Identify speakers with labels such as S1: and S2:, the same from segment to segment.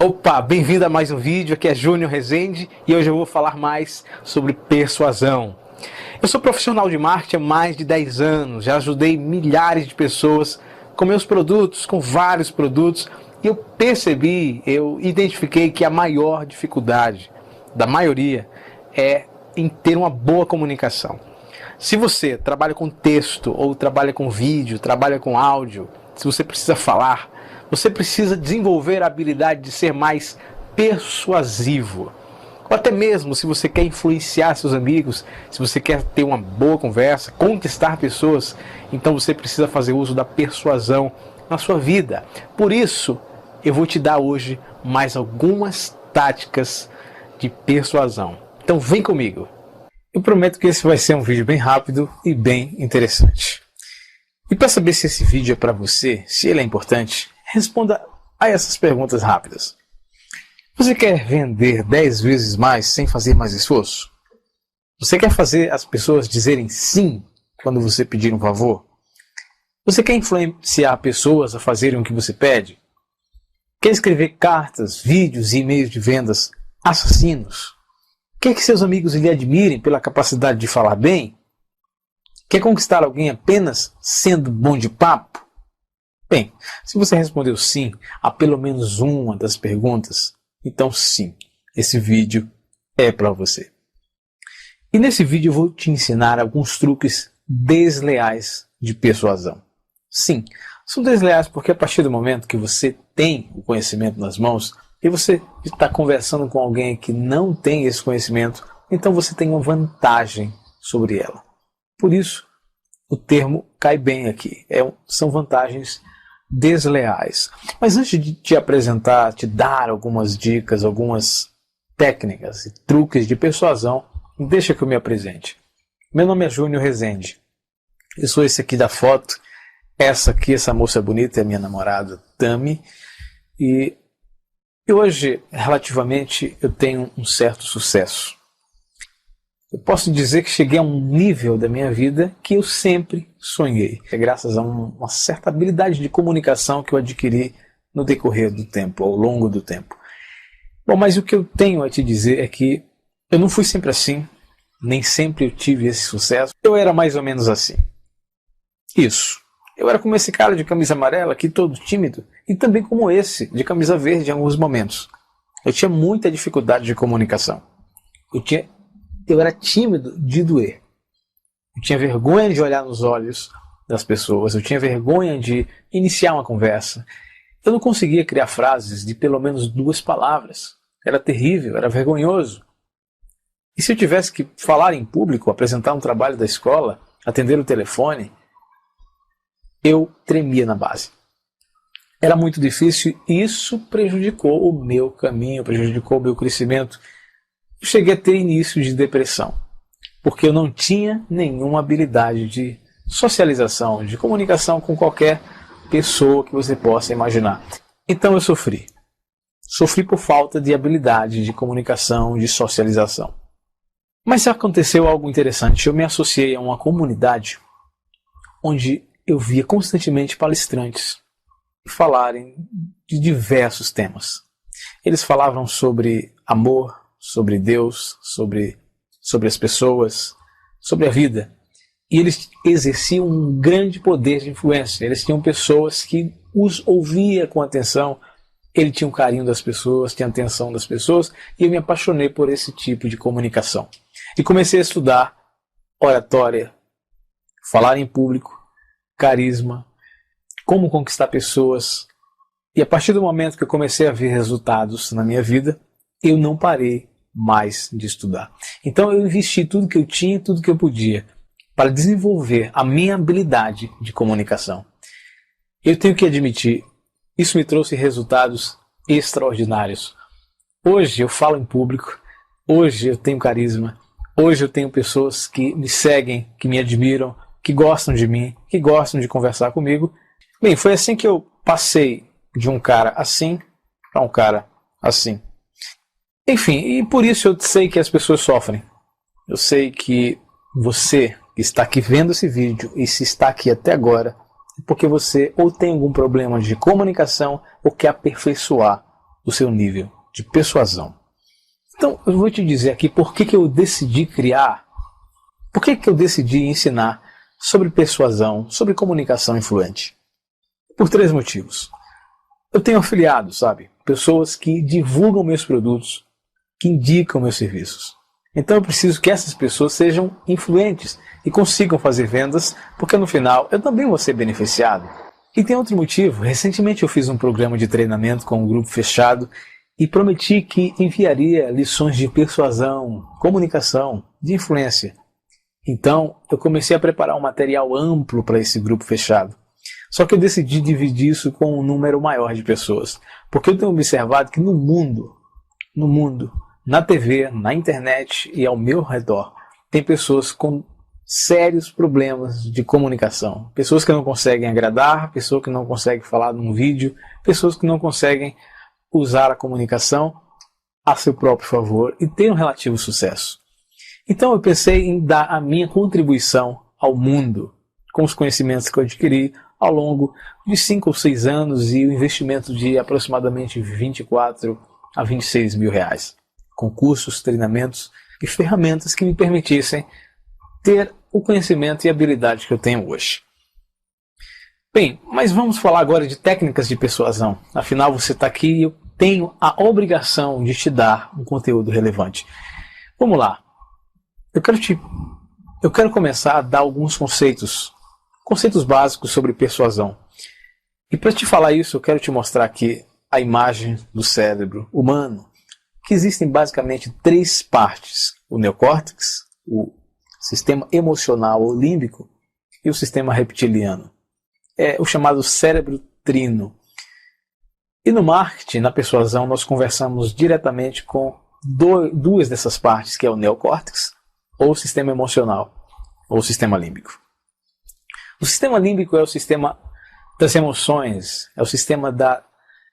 S1: Opa, bem-vindo a mais um vídeo, aqui é Júnior Rezende e hoje eu vou falar mais sobre persuasão. Eu sou profissional de marketing há mais de 10 anos, já ajudei milhares de pessoas com meus produtos, com vários produtos, e eu identifiquei que a maior dificuldade da maioria é em ter uma boa comunicação. Se você trabalha com texto, ou trabalha com vídeo, trabalha com áudio, se você precisa falar, você precisa desenvolver a habilidade de ser mais persuasivo. Ou até mesmo se você quer influenciar seus amigos, se você quer ter uma boa conversa, conquistar pessoas, então você precisa fazer uso da persuasão na sua vida. Por isso, eu vou te dar hoje mais algumas táticas de persuasão. Então vem comigo. Eu prometo que esse vai ser um vídeo bem rápido e bem interessante. E para saber se esse vídeo é para você, se ele é importante, responda a essas perguntas rápidas. Você quer vender 10 vezes mais sem fazer mais esforço? Você quer fazer as pessoas dizerem sim quando você pedir um favor? Você quer influenciar pessoas a fazerem o que você pede? Quer escrever cartas, vídeos e e-mails de vendas assassinos? Quer que seus amigos lhe admirem pela capacidade de falar bem? Quer conquistar alguém apenas sendo bom de papo? Bem, se você respondeu sim a pelo menos uma das perguntas, então sim, esse vídeo é para você. E nesse vídeo eu vou te ensinar alguns truques desleais de persuasão. Sim, são desleais porque a partir do momento que você tem o conhecimento nas mãos e você está conversando com alguém que não tem esse conhecimento, então você tem uma vantagem sobre ela. Por isso, o termo cai bem aqui. São vantagens desleais. Mas antes de te apresentar, te dar algumas dicas, algumas técnicas e truques de persuasão, deixa que eu me apresente. Meu nome é Júnior Rezende. Eu sou esse aqui da foto. Essa moça bonita é minha namorada, Tami. E hoje, relativamente, eu tenho um certo sucesso. Eu posso dizer que cheguei a um nível da minha vida que eu sempre sonhei. É graças a uma certa habilidade de comunicação que eu adquiri no decorrer do tempo, ao longo do tempo. Bom, mas o que eu tenho a te dizer é que eu não fui sempre assim, nem sempre eu tive esse sucesso. Eu era mais ou menos assim. Isso. Eu era como esse cara de camisa amarela aqui, todo tímido, e também como esse, de camisa verde em alguns momentos. Eu tinha muita dificuldade de comunicação. Eu era tímido de doer. Eu tinha vergonha de olhar nos olhos das pessoas. Eu tinha vergonha de iniciar uma conversa. Eu não conseguia criar frases de pelo menos 2 palavras. Era terrível, era vergonhoso. E se eu tivesse que falar em público, apresentar um trabalho da escola, atender o telefone, eu tremia na base. Era muito difícil e isso prejudicou o meu caminho, prejudicou o meu crescimento. Eu cheguei a ter início de depressão, porque eu não tinha nenhuma habilidade de socialização, de comunicação com qualquer pessoa que você possa imaginar. Então eu sofri. Sofri por falta de habilidade de comunicação, de socialização. Mas aconteceu algo interessante. Eu me associei a uma comunidade onde eu via constantemente palestrantes falarem de diversos temas. Eles falavam sobre amor, sobre Deus, sobre as pessoas, sobre a vida. E eles exerciam um grande poder de influência. Eles tinham pessoas que os ouvia com atenção. Ele tinha um carinho das pessoas, tinha atenção das pessoas. E eu me apaixonei por esse tipo de comunicação. E comecei a estudar oratória, falar em público, carisma, como conquistar pessoas. E a partir do momento que eu comecei a ver resultados na minha vida, eu não parei mais de estudar. Então eu investi tudo que eu tinha, tudo que eu podia, para desenvolver a minha habilidade de comunicação. Eu tenho que admitir, isso me trouxe resultados extraordinários. Hoje eu falo em público, hoje eu tenho carisma, hoje eu tenho pessoas que me seguem, que me admiram, que gostam de mim, que gostam de conversar comigo. Bem, foi assim que eu passei de um cara assim para um cara assim. Enfim, e por isso eu sei que as pessoas sofrem. Eu sei que você que está aqui vendo esse vídeo e se está aqui até agora, é porque você ou tem algum problema de comunicação ou quer aperfeiçoar o seu nível de persuasão. Então, eu vou te dizer aqui por que eu decidi criar, por que eu decidi ensinar sobre persuasão, sobre comunicação influente. Por 3 motivos. Eu tenho afiliados, sabe? Pessoas que divulgam meus produtos, que indicam meus serviços. Então eu preciso que essas pessoas sejam influentes e consigam fazer vendas, porque no final eu também vou ser beneficiado. E tem outro motivo. Recentemente eu fiz um programa de treinamento com um grupo fechado e prometi que enviaria lições de persuasão, comunicação, de influência. Então eu comecei a preparar um material amplo para esse grupo fechado. Só que eu decidi dividir isso com um número maior de pessoas, porque eu tenho observado que no mundo, na TV, na internet e ao meu redor, tem pessoas com sérios problemas de comunicação. Pessoas que não conseguem agradar, pessoas que não conseguem falar num vídeo, pessoas que não conseguem usar a comunicação a seu próprio favor e ter um relativo sucesso. Então eu pensei em dar a minha contribuição ao mundo com os conhecimentos que eu adquiri ao longo de 5 ou 6 anos e o investimento de aproximadamente 24 a 26 mil reais, com cursos, treinamentos e ferramentas que me permitissem ter o conhecimento e habilidade que eu tenho hoje. Bem, mas vamos falar agora de técnicas de persuasão. Afinal, você está aqui e eu tenho a obrigação de te dar um conteúdo relevante. Vamos lá. Eu quero começar a dar alguns conceitos básicos sobre persuasão. E para te falar isso, eu quero te mostrar aqui a imagem do cérebro humano, que existem basicamente 3 partes: o neocórtex, o sistema emocional ou límbico e o sistema reptiliano. É o chamado cérebro trino. E no marketing, na persuasão, nós conversamos diretamente com 2 dessas partes, que é o neocórtex, ou o sistema emocional, ou o sistema límbico. O sistema límbico é o sistema das emoções, é o sistema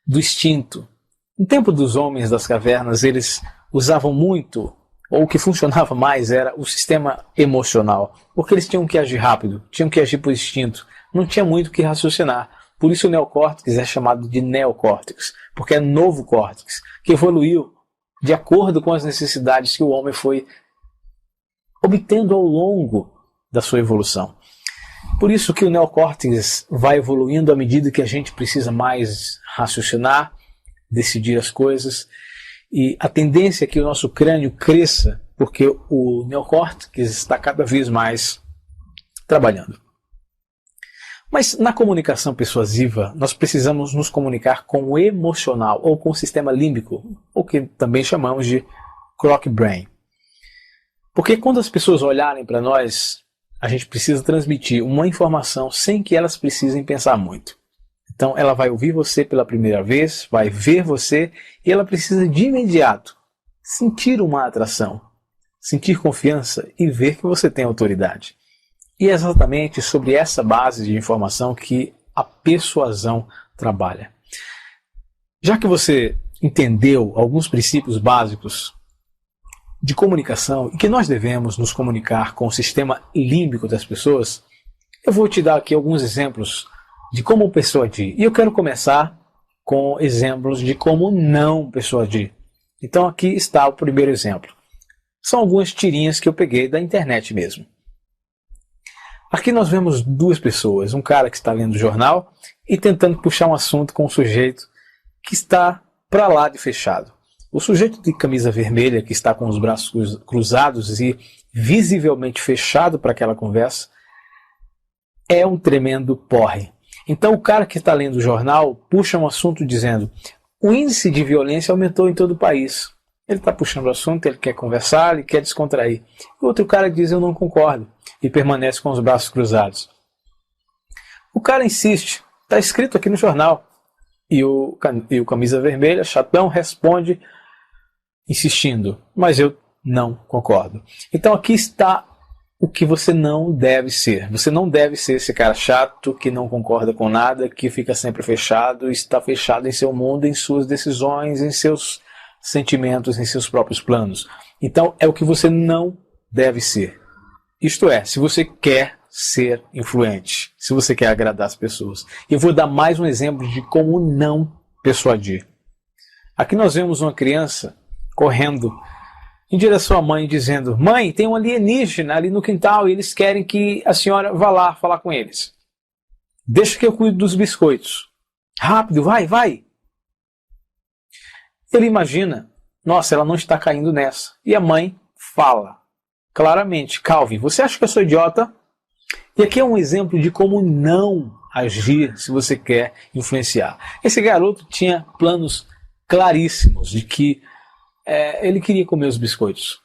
S1: do instinto. No tempo dos homens das cavernas, eles usavam muito, ou o que funcionava mais era o sistema emocional, porque eles tinham que agir rápido, tinham que agir por instinto, não tinha muito o que raciocinar. Por isso o neocórtex é chamado de neocórtex, porque é novo córtex, que evoluiu de acordo com as necessidades que o homem foi obtendo ao longo da sua evolução. Por isso que o neocórtex vai evoluindo à medida que a gente precisa mais raciocinar, decidir as coisas, e a tendência é que o nosso crânio cresça, porque o neocórtex está cada vez mais trabalhando. Mas na comunicação persuasiva, nós precisamos nos comunicar com o emocional, ou com o sistema límbico, ou que também chamamos de clock brain. Porque quando as pessoas olharem para nós, a gente precisa transmitir uma informação sem que elas precisem pensar muito. Então ela vai ouvir você pela primeira vez, vai ver você, e ela precisa de imediato sentir uma atração, sentir confiança e ver que você tem autoridade. E é exatamente sobre essa base de informação que a persuasão trabalha. Já que você entendeu alguns princípios básicos de comunicação e que nós devemos nos comunicar com o sistema límbico das pessoas, eu vou te dar aqui alguns exemplos de como persuadir. E eu quero começar com exemplos de como não persuadir. Então aqui está o primeiro exemplo. São algumas tirinhas que eu peguei da internet mesmo. Aqui nós vemos 2 pessoas, um cara que está lendo o jornal e tentando puxar um assunto com um sujeito que está para lá de fechado. O sujeito de camisa vermelha, que está com os braços cruzados e visivelmente fechado para aquela conversa, é um tremendo porre. Então o cara que está lendo o jornal puxa um assunto dizendo: o índice de violência aumentou em todo o país. Ele está puxando o assunto, ele quer conversar, ele quer descontrair. O outro cara diz: eu não concordo, e permanece com os braços cruzados. O cara insiste: está escrito aqui no jornal. E o camisa vermelha, chatão, responde insistindo: mas eu não concordo. Então aqui está o que você não deve ser. Você não deve ser esse cara chato que não concorda com nada, que fica sempre fechado, está fechado em seu mundo, em suas decisões, em seus sentimentos, em seus próprios planos. Então é o que você não deve ser. Isto é, se você quer ser influente, se você quer agradar as pessoas. Eu vou dar mais um exemplo de como não persuadir. Aqui nós vemos uma criança correndo em direção à mãe, dizendo: mãe, tem um alienígena ali no quintal e eles querem que a senhora vá lá falar com eles. Deixa que eu cuido dos biscoitos. Rápido, vai, vai. Ele imagina: nossa, ela não está caindo nessa. E a mãe fala claramente: Calvin, você acha que eu sou idiota? E aqui é um exemplo de como não agir se você quer influenciar. Esse garoto tinha planos claríssimos de que ele queria comer os biscoitos.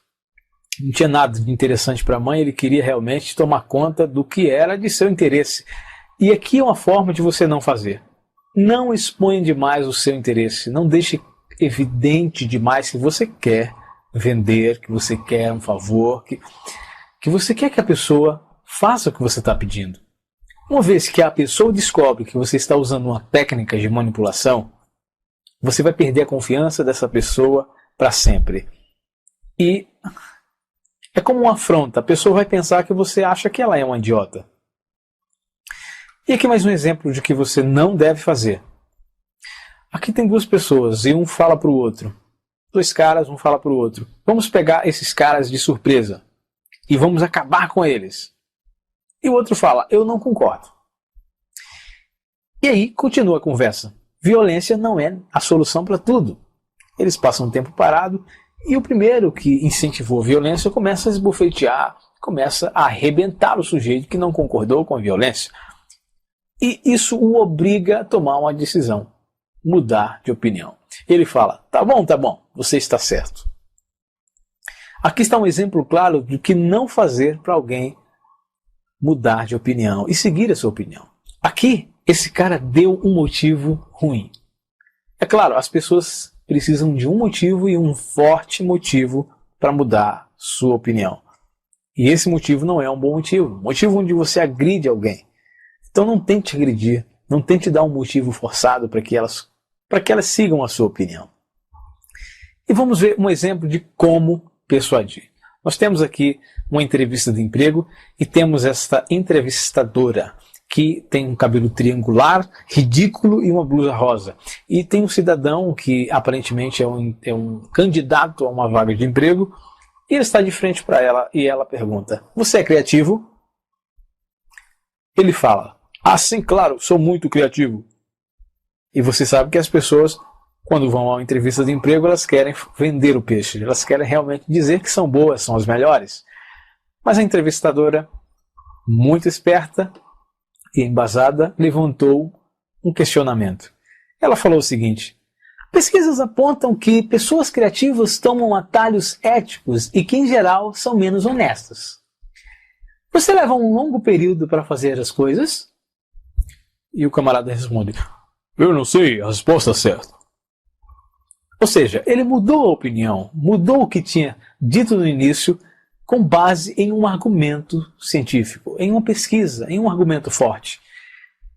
S1: Não tinha nada de interessante para a mãe, ele queria realmente tomar conta do que era de seu interesse. E aqui é uma forma de você não fazer. Não exponha demais o seu interesse, não deixe evidente demais que você quer vender, que você quer um favor, que você quer que a pessoa faça o que você está pedindo. Uma vez que a pessoa descobre que você está usando uma técnica de manipulação, você vai perder a confiança dessa pessoa para sempre. E é como uma afronta. A pessoa vai pensar que você acha que ela é uma idiota. E aqui mais um exemplo de que você não deve fazer. Aqui tem duas pessoas e um fala para o outro. Dois caras, um fala para o outro. Vamos pegar esses caras de surpresa e vamos acabar com eles. E o outro fala: eu não concordo. E aí continua a conversa. Violência não é a solução para tudo. Eles passam um tempo parado e o primeiro que incentivou a violência começa a esbofetear, começa a arrebentar o sujeito que não concordou com a violência. E isso o obriga a tomar uma decisão, mudar de opinião. Ele fala: tá bom, você está certo. Aqui está um exemplo claro do que não fazer para alguém mudar de opinião e seguir a sua opinião. Aqui, esse cara deu um motivo ruim. É claro, as pessoas precisam de um motivo e um forte motivo para mudar sua opinião. E esse motivo não é um bom motivo. Motivo onde você agride alguém. Então não tente agredir, não tente dar um motivo forçado para que elas sigam a sua opinião. E vamos ver um exemplo de como persuadir. Nós temos aqui uma entrevista de emprego e temos esta entrevistadora que tem um cabelo triangular, ridículo e uma blusa rosa. E tem um cidadão que aparentemente é um candidato a uma vaga de emprego e ele está de frente para ela e ela pergunta: você é criativo? Ele fala: ah, sim, claro, sou muito criativo. E você sabe que as pessoas, quando vão a uma entrevista de emprego, elas querem vender o peixe. Elas querem realmente dizer que são boas, são as melhores. Mas a entrevistadora, muito esperta e embasada, levantou um questionamento. Ela falou o seguinte: pesquisas apontam que pessoas criativas tomam atalhos éticos e que, em geral, são menos honestas. Você leva um longo período para fazer as coisas? E o camarada responde: eu não sei a resposta certa. Ou seja, ele mudou a opinião, mudou o que tinha dito no início com base em um argumento científico, em uma pesquisa, em um argumento forte.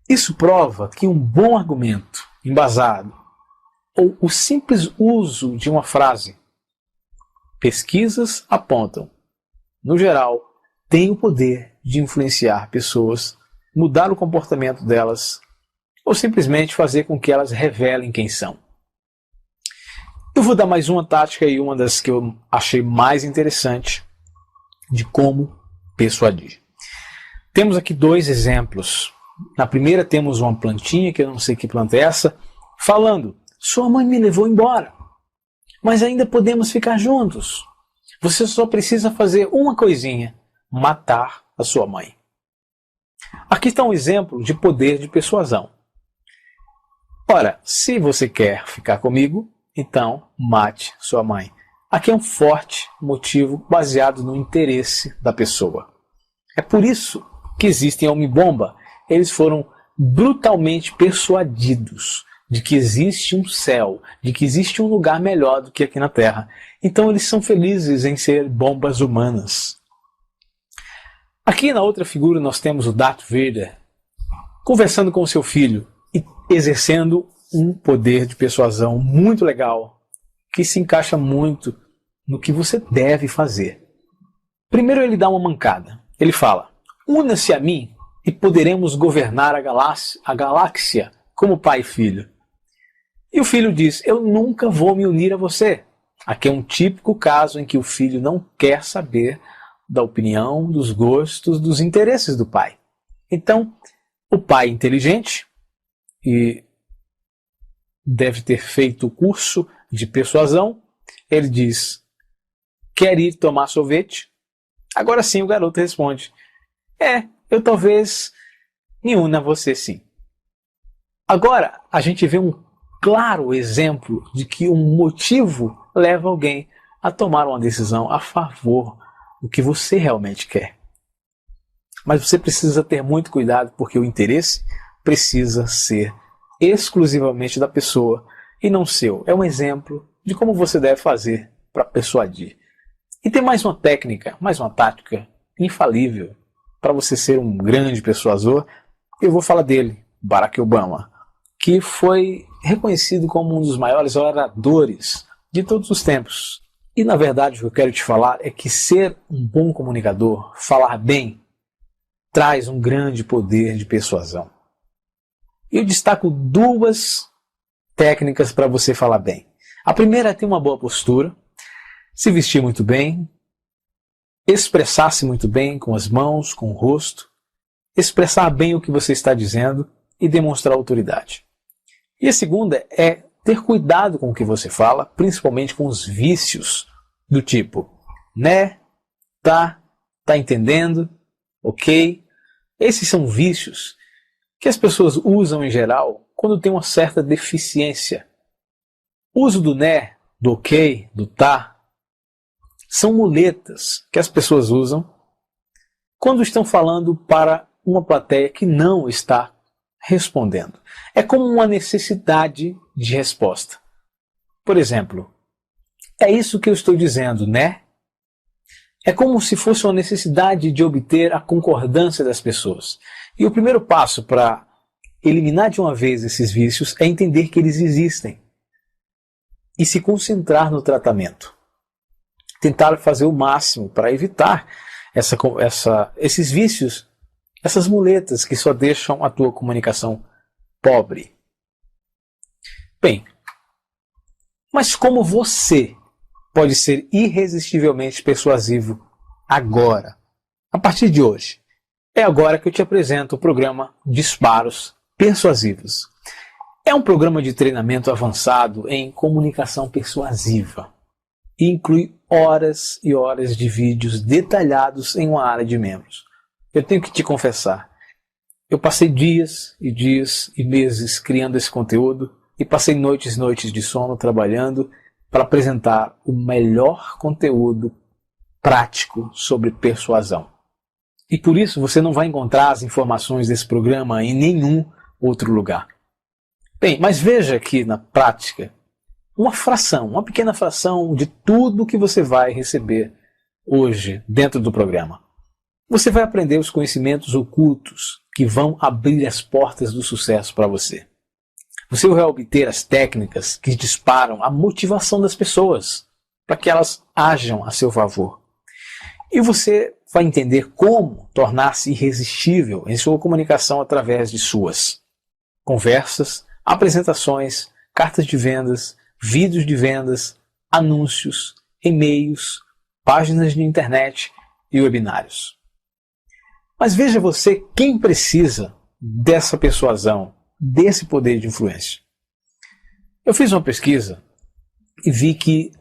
S1: Isso prova que um bom argumento embasado, ou o simples uso de uma frase, pesquisas apontam, no geral, tem o poder de influenciar pessoas, mudar o comportamento delas, ou simplesmente fazer com que elas revelem quem são. Eu vou dar mais uma tática e uma das que eu achei mais interessante de como persuadir. Temos aqui dois exemplos. Na primeira temos uma plantinha, que eu não sei que planta é essa, falando: sua mãe me levou embora, mas ainda podemos ficar juntos. Você só precisa fazer uma coisinha: matar a sua mãe. Aqui está um exemplo de poder de persuasão. Ora, se você quer ficar comigo, então mate sua mãe. Aqui é um forte motivo baseado no interesse da pessoa. É por isso que existem homem-bomba. Eles foram brutalmente persuadidos de que existe um céu, de que existe um lugar melhor do que aqui na Terra. Então eles são felizes em ser bombas humanas. Aqui na outra figura nós temos o Darth Vader conversando com seu filho e exercendo um poder de persuasão muito legal, que se encaixa muito no que você deve fazer. Primeiro ele dá uma mancada. Ele fala: una-se a mim e poderemos governar a galáxia como pai e filho. E o filho diz: eu nunca vou me unir a você. Aqui é um típico caso em que o filho não quer saber da opinião, dos gostos, dos interesses do pai. Então, o pai inteligente, e deve ter feito o curso de persuasão, ele diz: quer ir tomar sorvete? Agora sim o garoto responde: eu talvez me una a você sim. Agora a gente vê um claro exemplo de que um motivo leva alguém a tomar uma decisão a favor do que você realmente quer. Mas você precisa ter muito cuidado, porque o interesse precisa ser exclusivamente da pessoa e não seu. É um exemplo de como você deve fazer para persuadir. E tem mais uma técnica, mais uma tática infalível para você ser um grande persuasor. Eu vou falar dele, Barack Obama, que foi reconhecido como um dos maiores oradores de todos os tempos. E na verdade o que eu quero te falar é que ser um bom comunicador, falar bem, traz um grande poder de persuasão. Eu destaco duas técnicas para você falar bem. A primeira é ter uma boa postura, se vestir muito bem, expressar-se muito bem com as mãos, com o rosto, expressar bem o que você está dizendo e demonstrar autoridade. E a segunda é ter cuidado com o que você fala, principalmente com os vícios do tipo, né, tá entendendo, ok? Esses são vícios que as pessoas usam em geral quando tem uma certa deficiência. O uso do né, do ok, do tá, são muletas que as pessoas usam quando estão falando para uma plateia que não está respondendo. É como uma necessidade de resposta. Por exemplo, é isso que eu estou dizendo, né? É como se fosse uma necessidade de obter a concordância das pessoas. E o primeiro passo para eliminar de uma vez esses vícios é entender que eles existem e se concentrar no tratamento. Tentar fazer o máximo para evitar esses vícios, essas muletas que só deixam a tua comunicação pobre. Bem, mas como você pode ser irresistivelmente persuasivo agora, a partir de hoje? É agora que eu te apresento o programa Disparos Persuasivos. É um programa de treinamento avançado em comunicação persuasiva e inclui horas e horas de vídeos detalhados em uma área de membros. Eu tenho que te confessar, eu passei dias e dias e meses criando esse conteúdo e passei noites e noites de sono trabalhando para apresentar o melhor conteúdo prático sobre persuasão. E por isso você não vai encontrar as informações desse programa em nenhum outro lugar. Bem, mas veja aqui na prática uma pequena fração de tudo que você vai receber hoje dentro do programa. Você vai aprender os conhecimentos ocultos que vão abrir as portas do sucesso para você. Você vai obter as técnicas que disparam a motivação das pessoas para que elas ajam a seu favor. E você vai entender como tornar-se irresistível em sua comunicação através de suas conversas, apresentações, cartas de vendas, vídeos de vendas, anúncios, e-mails, páginas de internet e webinários. Mas veja você quem precisa dessa persuasão, desse poder de influência. Eu fiz uma pesquisa e vi que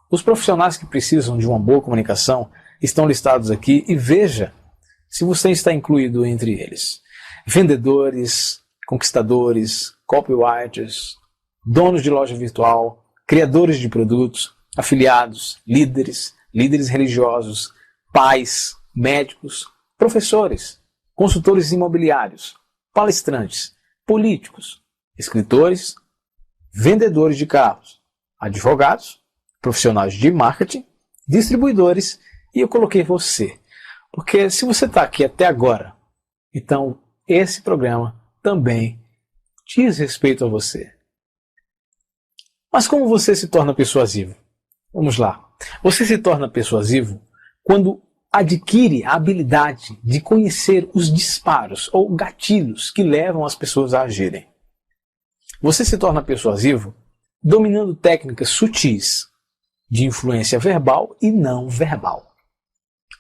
S1: os profissionais que precisam de uma boa comunicação estão listados aqui e veja se você está incluído entre eles. Vendedores, conquistadores, copywriters, donos de loja virtual, criadores de produtos, afiliados, líderes religiosos, pais, médicos, professores, consultores imobiliários, palestrantes, políticos, escritores, vendedores de carros, advogados, profissionais de marketing, distribuidores, e eu coloquei você. Porque se você está aqui até agora, então esse programa também diz respeito a você. Mas como você se torna persuasivo? Vamos lá. Você se torna persuasivo quando adquire a habilidade de conhecer os disparos ou gatilhos que levam as pessoas a agirem. Você se torna persuasivo dominando técnicas sutis de influência verbal e não verbal.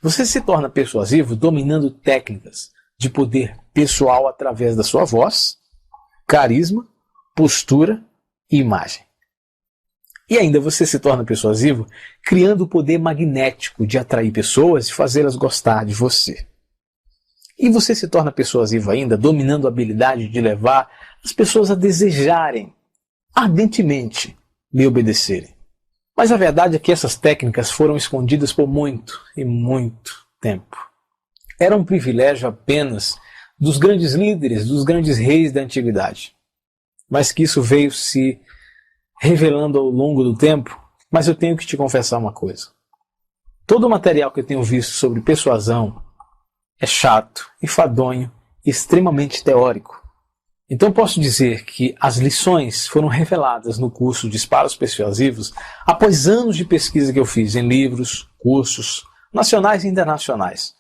S1: Você se torna persuasivo dominando técnicas de poder pessoal através da sua voz, carisma, postura e imagem. E ainda você se torna persuasivo criando o poder magnético de atrair pessoas e fazê-las gostar de você. E você se torna persuasivo ainda dominando a habilidade de levar as pessoas a desejarem ardentemente lhe obedecerem. Mas a verdade é que essas técnicas foram escondidas por muito e muito tempo. Era um privilégio apenas dos grandes líderes, dos grandes reis da antiguidade. Mas que isso veio se revelando ao longo do tempo. Mas eu tenho que te confessar uma coisa. Todo o material que eu tenho visto sobre persuasão é chato, enfadonho e extremamente teórico. Então posso dizer que as lições foram reveladas no curso Disparos Persuasivos após anos de pesquisa que eu fiz em livros, cursos, nacionais e internacionais.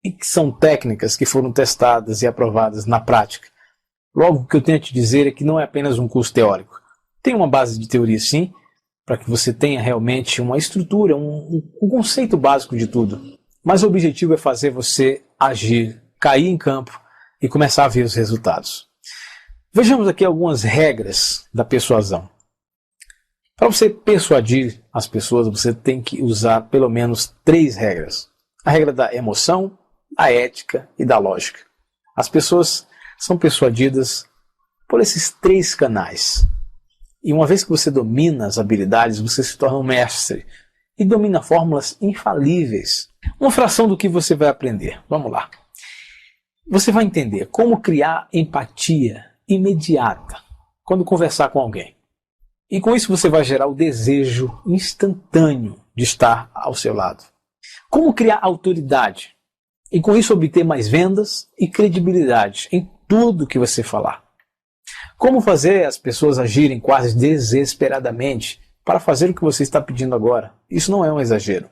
S1: E que são técnicas que foram testadas e aprovadas na prática. Logo, o que eu tenho a te dizer é que não é apenas um curso teórico. Tem uma base de teoria sim, para que você tenha realmente uma estrutura, um conceito básico de tudo. Mas o objetivo é fazer você agir, cair em campo e começar a ver os resultados. Vejamos aqui algumas regras da persuasão. Para você persuadir as pessoas, você tem que usar pelo menos 3 regras. A regra da emoção, da ética e da lógica. As pessoas são persuadidas por esses 3 canais. E uma vez que você domina as habilidades, você se torna um mestre e domina fórmulas infalíveis. Uma fração do que você vai aprender. Vamos lá. Você vai entender como criar empatia imediata quando conversar com alguém. E com isso você vai gerar o desejo instantâneo de estar ao seu lado. Como criar autoridade e com isso obter mais vendas e credibilidade em tudo que você falar. Como fazer as pessoas agirem quase desesperadamente para fazer o que você está pedindo agora. Isso não é um exagero.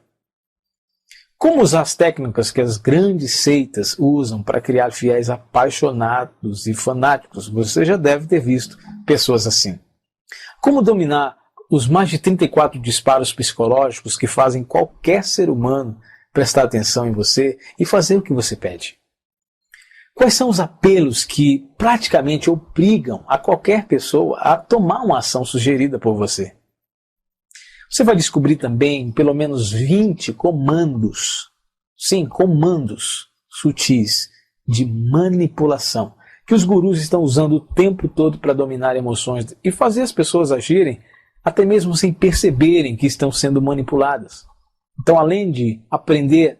S1: Como usar as técnicas que as grandes seitas usam para criar fiéis apaixonados e fanáticos? Você já deve ter visto pessoas assim. Como dominar os mais de 34 disparos psicológicos que fazem qualquer ser humano prestar atenção em você e fazer o que você pede? Quais são os apelos que praticamente obrigam a qualquer pessoa a tomar uma ação sugerida por você? Você vai descobrir também pelo menos 20 comandos, sim, comandos sutis de manipulação, que os gurus estão usando o tempo todo para dominar emoções e fazer as pessoas agirem até mesmo sem perceberem que estão sendo manipuladas. Então, além de aprender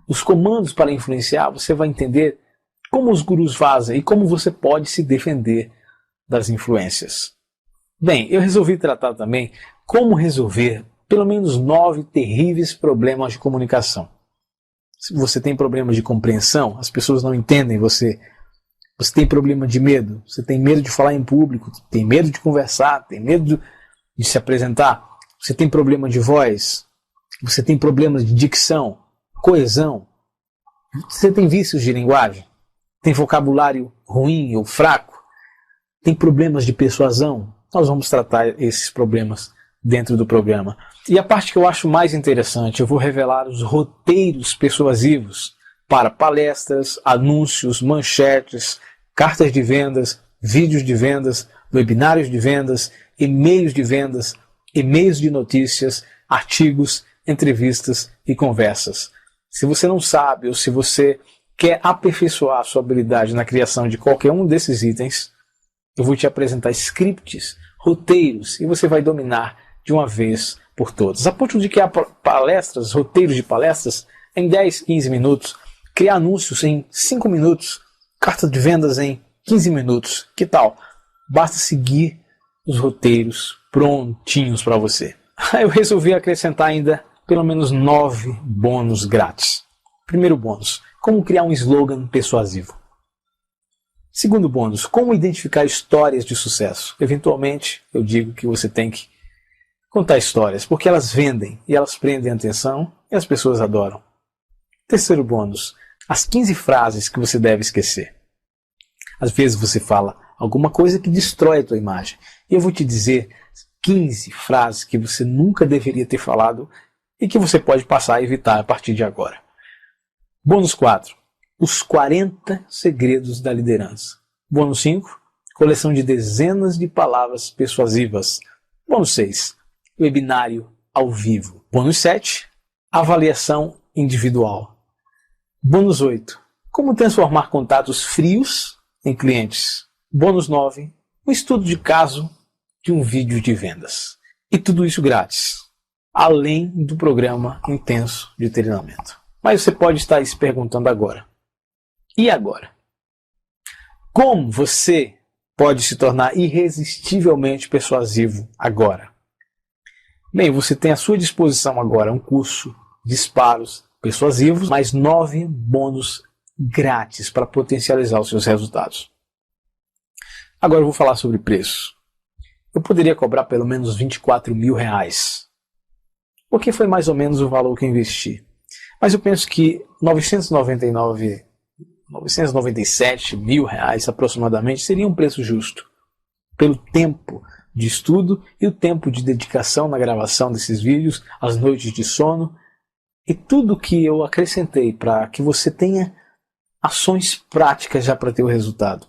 S1: os comandos para influenciar, você vai entender como os gurus fazem e como você pode se defender das influências. Bem, eu resolvi tratar também como resolver pelo menos 9 terríveis problemas de comunicação. Se você tem problemas de compreensão, as pessoas não entendem você. Você tem problema de medo, você tem medo de falar em público, tem medo de conversar, tem medo de se apresentar. Você tem problema de voz, você tem problemas de dicção, coesão. Você tem vícios de linguagem, tem vocabulário ruim ou fraco, tem problemas de persuasão. Nós vamos tratar esses problemas dentro do programa. E a parte que eu acho mais interessante, eu vou revelar os roteiros persuasivos para palestras, anúncios, manchetes, cartas de vendas, vídeos de vendas, webinários de vendas, e-mails de notícias, artigos, entrevistas e conversas. Se você não sabe ou se você quer aperfeiçoar a sua habilidade na criação de qualquer um desses itens, eu vou te apresentar scripts, roteiros, e você vai dominar de uma vez por todas. A ponto de criar palestras, roteiros de palestras em 10, 15 minutos, criar anúncios em 5 minutos, carta de vendas em 15 minutos. Que tal? Basta seguir os roteiros prontinhos para você. Eu resolvi acrescentar ainda pelo menos 9 bônus grátis. Primeiro bônus, como criar um slogan persuasivo. Segundo bônus, como identificar histórias de sucesso. Eventualmente, eu digo que você tem que contar histórias, porque elas vendem e elas prendem a atenção e as pessoas adoram. Terceiro bônus, as 15 frases que você deve esquecer. Às vezes você fala alguma coisa que destrói a tua imagem. E eu vou te dizer 15 frases que você nunca deveria ter falado e que você pode passar a evitar a partir de agora. Bônus 4. Os 40 segredos da liderança. Bônus 5. Coleção de dezenas de palavras persuasivas. Bônus 6. Webinário ao vivo. Bônus 7. Avaliação individual. Bônus 8. Como transformar contatos frios em clientes. Bônus 9. Um estudo de caso de um vídeo de vendas. E tudo isso grátis, além do programa intenso de treinamento. Mas você pode estar se perguntando agora. E agora? Como você pode se tornar irresistivelmente persuasivo agora? Bem, você tem à sua disposição agora um curso de disparos persuasivos, mais 9 bônus grátis para potencializar os seus resultados. Agora eu vou falar sobre preço. Eu poderia cobrar pelo menos R$24 mil, porque foi mais ou menos o valor que eu investi. Mas eu penso que 997 mil reais aproximadamente seria um preço justo, pelo tempo de estudo e o tempo de dedicação na gravação desses vídeos, as noites de sono e tudo que eu acrescentei para que você tenha ações práticas já para ter o resultado.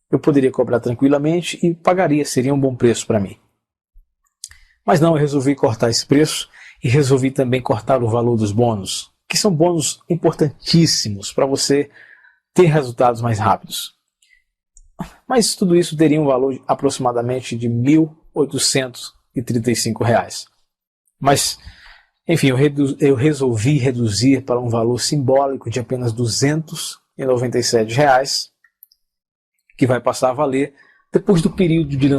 S1: Eu poderia cobrar tranquilamente e pagaria, seria um bom preço para mim. Mas não, eu resolvi cortar esse preço e resolvi também cortar o valor dos bônus, que são bônus importantíssimos para você ter resultados mais rápidos. Mas tudo isso teria um valor aproximadamente de R$1.835. Mas, enfim, eu resolvi reduzir para um valor simbólico de apenas R$297, que vai passar a valer depois do período de lançamento.